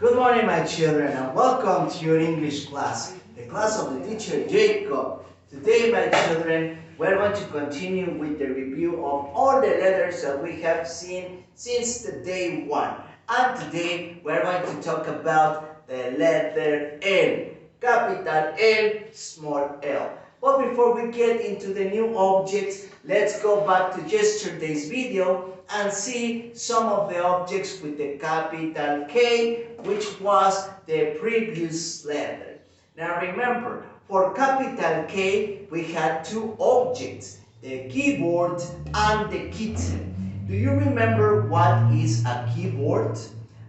Good morning, my children, and welcome to your English class, the class of the teacher Jacob. Today, my children, we're going to continue with the review of all the letters that we have seen since the day one. And today, we're going to talk about the letter L, capital L, small l. But before we get into the new objects, let's go back to yesterday's video and see some of the objects with the capital K, which was the previous letter. Now remember, for capital K, we had two objects, the keyboard and the kitten. Do you remember what is a keyboard?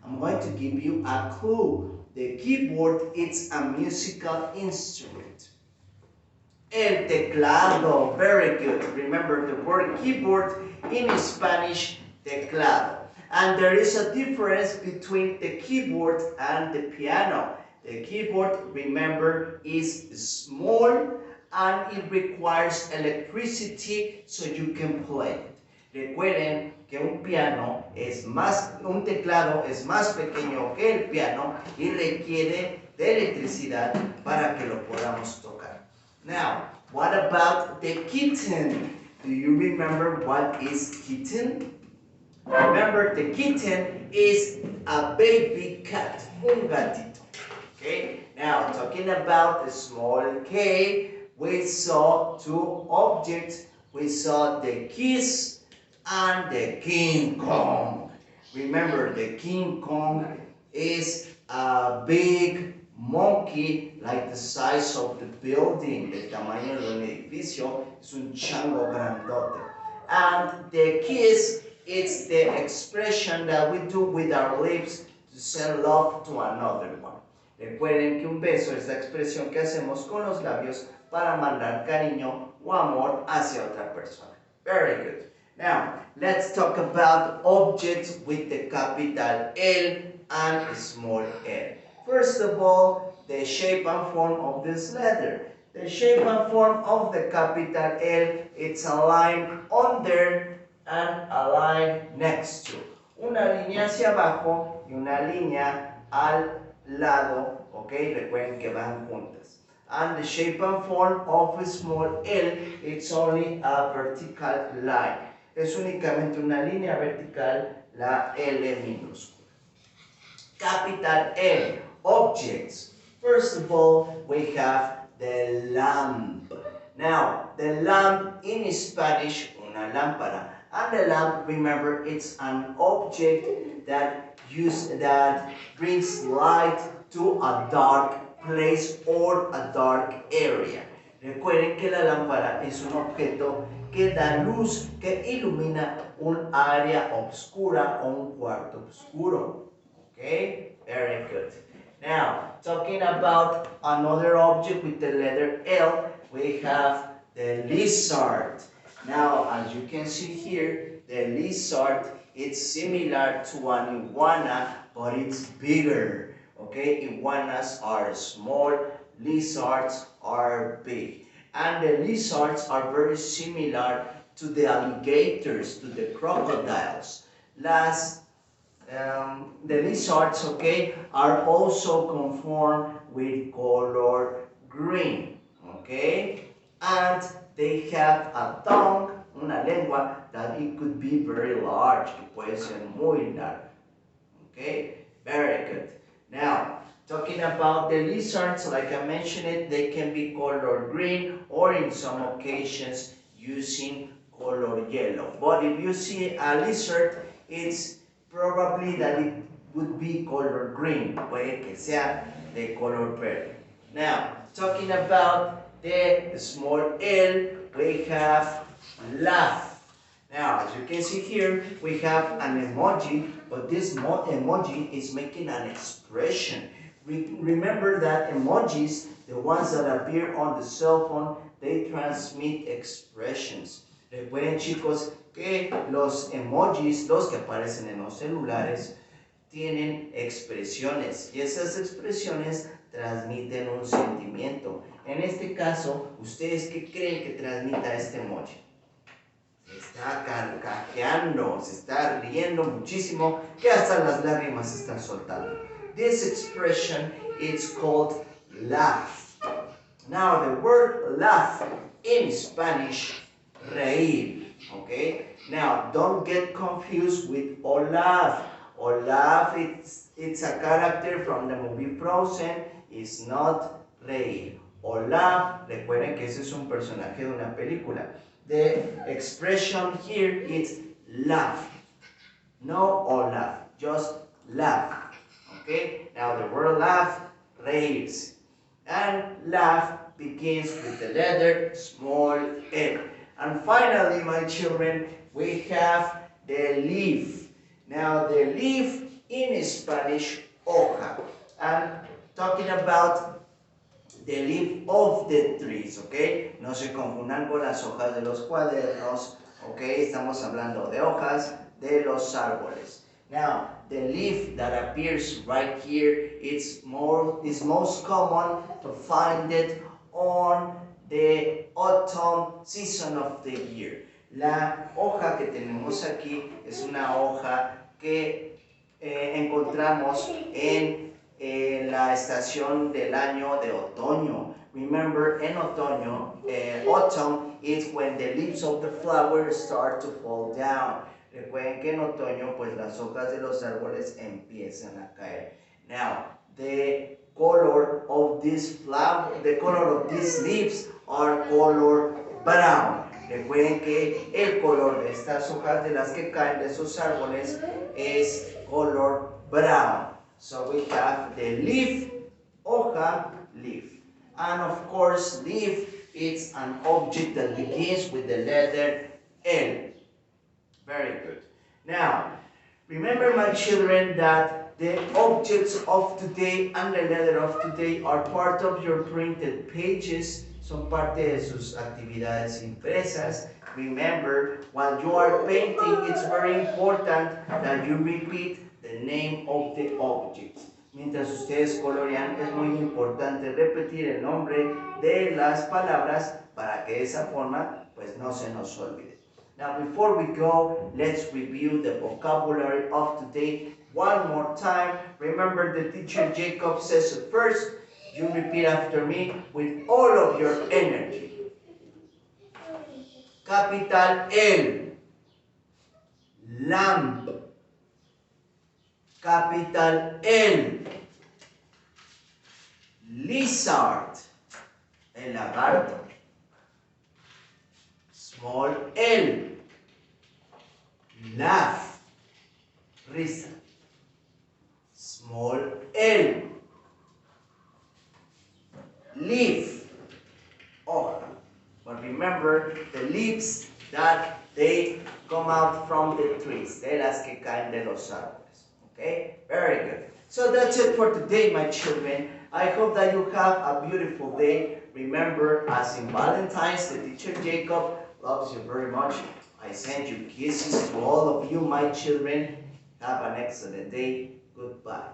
I'm going to give you a clue. The keyboard is a musical instrument. El teclado, very good. Remember the word keyboard in Spanish, teclado. And there is a difference between the keyboard and the piano. The keyboard, remember, is small and it requires electricity so you can play it. Recuerden que un teclado es más pequeño que el piano y requiere de electricidad para que lo podamos tocar. Now, what about the kitten? Do you remember what is kitten? Remember, the kitten is a baby cat, un gatito. Okay, now talking about the small k, we saw two objects. We saw the keys and the King Kong. Remember, the King Kong is a big monkey like the size of the building, el tamaño de un edificio, es un chango grandote. And the kiss, it's the expression that we do with our lips to send love to another one. Recuerden que un beso es la expresión que hacemos con los labios para mandar cariño o amor hacia otra persona. Very good. Now, let's talk about objects with the capital L and small l. First of all, the shape and form of this letter. The shape and form of the capital L, it's a line under and a line next to. Una línea hacia abajo y una línea al lado, ok, recuerden que van juntas. And the shape and form of a small l, it's only a vertical line. Es únicamente una línea vertical, la L minúscula. Capital L, objects. First of all, we have the lamp. Now, the lamp in Spanish, una lámpara. And the lamp, remember, it's an object that brings light to a dark place or a dark area. Recuerden que la lámpara es un objeto que da luz, que ilumina un área oscura o un cuarto oscuro. Okay, very good. Now, talking about another object with the letter L, we have the lizard. Now, as you can see here, the lizard is similar to an iguana, but it's bigger. Okay, iguanas are small, lizards are big. And the lizards are very similar to the alligators, to the crocodiles. The lizards, okay, are also conformed with color green, okay, and they have a tongue, una lengua, that it could be very large, que puede ser muy largo, okay, very good. Now, talking about the lizards, like I mentioned it, they can be color green or in some occasions using color yellow. But if you see a lizard, it's probably that it would be color green, puede que sea de color verde. Now, talking about the small l, we have laugh. Now, as you can see here, we have an emoji, but this emoji is making an expression. Remember that emojis, the ones that appear on the cell phone, they transmit expressions. Recuerden, chicos, que los emojis, los que aparecen en los celulares, tienen expresiones y esas expresiones transmiten un sentimiento. En este caso, ¿ustedes qué creen que transmita este emoji? Se está carcajeando, se está riendo muchísimo, que hasta las lágrimas se están soltando. this expression is called laugh. Now the word laugh in Spanish, reír, okay? Now don't get confused with Olaf. Olaf, it's a character from the movie Frozen, it's not reír. Olaf, recuerden que ese es un personaje de una película. The expression here is laugh. No Olaf, just laugh. Okay? Now the word laugh, reírs. And laugh begins with the letter small l. And finally, my children, we have the leaf. Now the leaf in Spanish, hoja. I'm talking about the leaf of the trees, okay? No se confundan con las hojas de los cuadernos, okay? Estamos hablando de hojas de los árboles. Now, the leaf that appears right here is most common to find it on the autumn season of the year. La hoja que tenemos aquí es una hoja que encontramos en la estación del año de otoño. Remember, en otoño, autumn is when the leaves of the flowers start to fall down. Recuerden que en otoño, pues las hojas de los árboles empiezan a caer. Now, the color of these leaves are color brown. Recuerden que el color de estas hojas de las que caen de esos árboles es color brown. So we have the leaf, hoja, leaf. And of course, leaf is an object that begins with the letter L. Very good. Now, remember, my children, that the objects of today and the letter of today are part of your printed pages. Son parte de sus actividades impresas. Remember, while you are painting, it's very important that you repeat the name of the object. Mientras ustedes colorean, es muy importante repetir el nombre de las palabras para que de esa forma, pues, no se nos olvide. Now, before we go, let's review the vocabulary of today one more time. Remember, the teacher Jacob says it first. You repeat after me with all of your energy. Capital L. Lamp. Capital L. Lizard. El lagarto. Small L. Laugh. Risa. Small L. Leaf. Hoja. But remember, the leaves that they come out from the trees, de las que caen de los árboles. Okay? Very good. So that's it for today, my children. I hope that you have a beautiful day. Remember, as in Valentine's, the teacher Jacob loves you very much. I send you kisses to all of you, my children. Have an excellent day. Goodbye.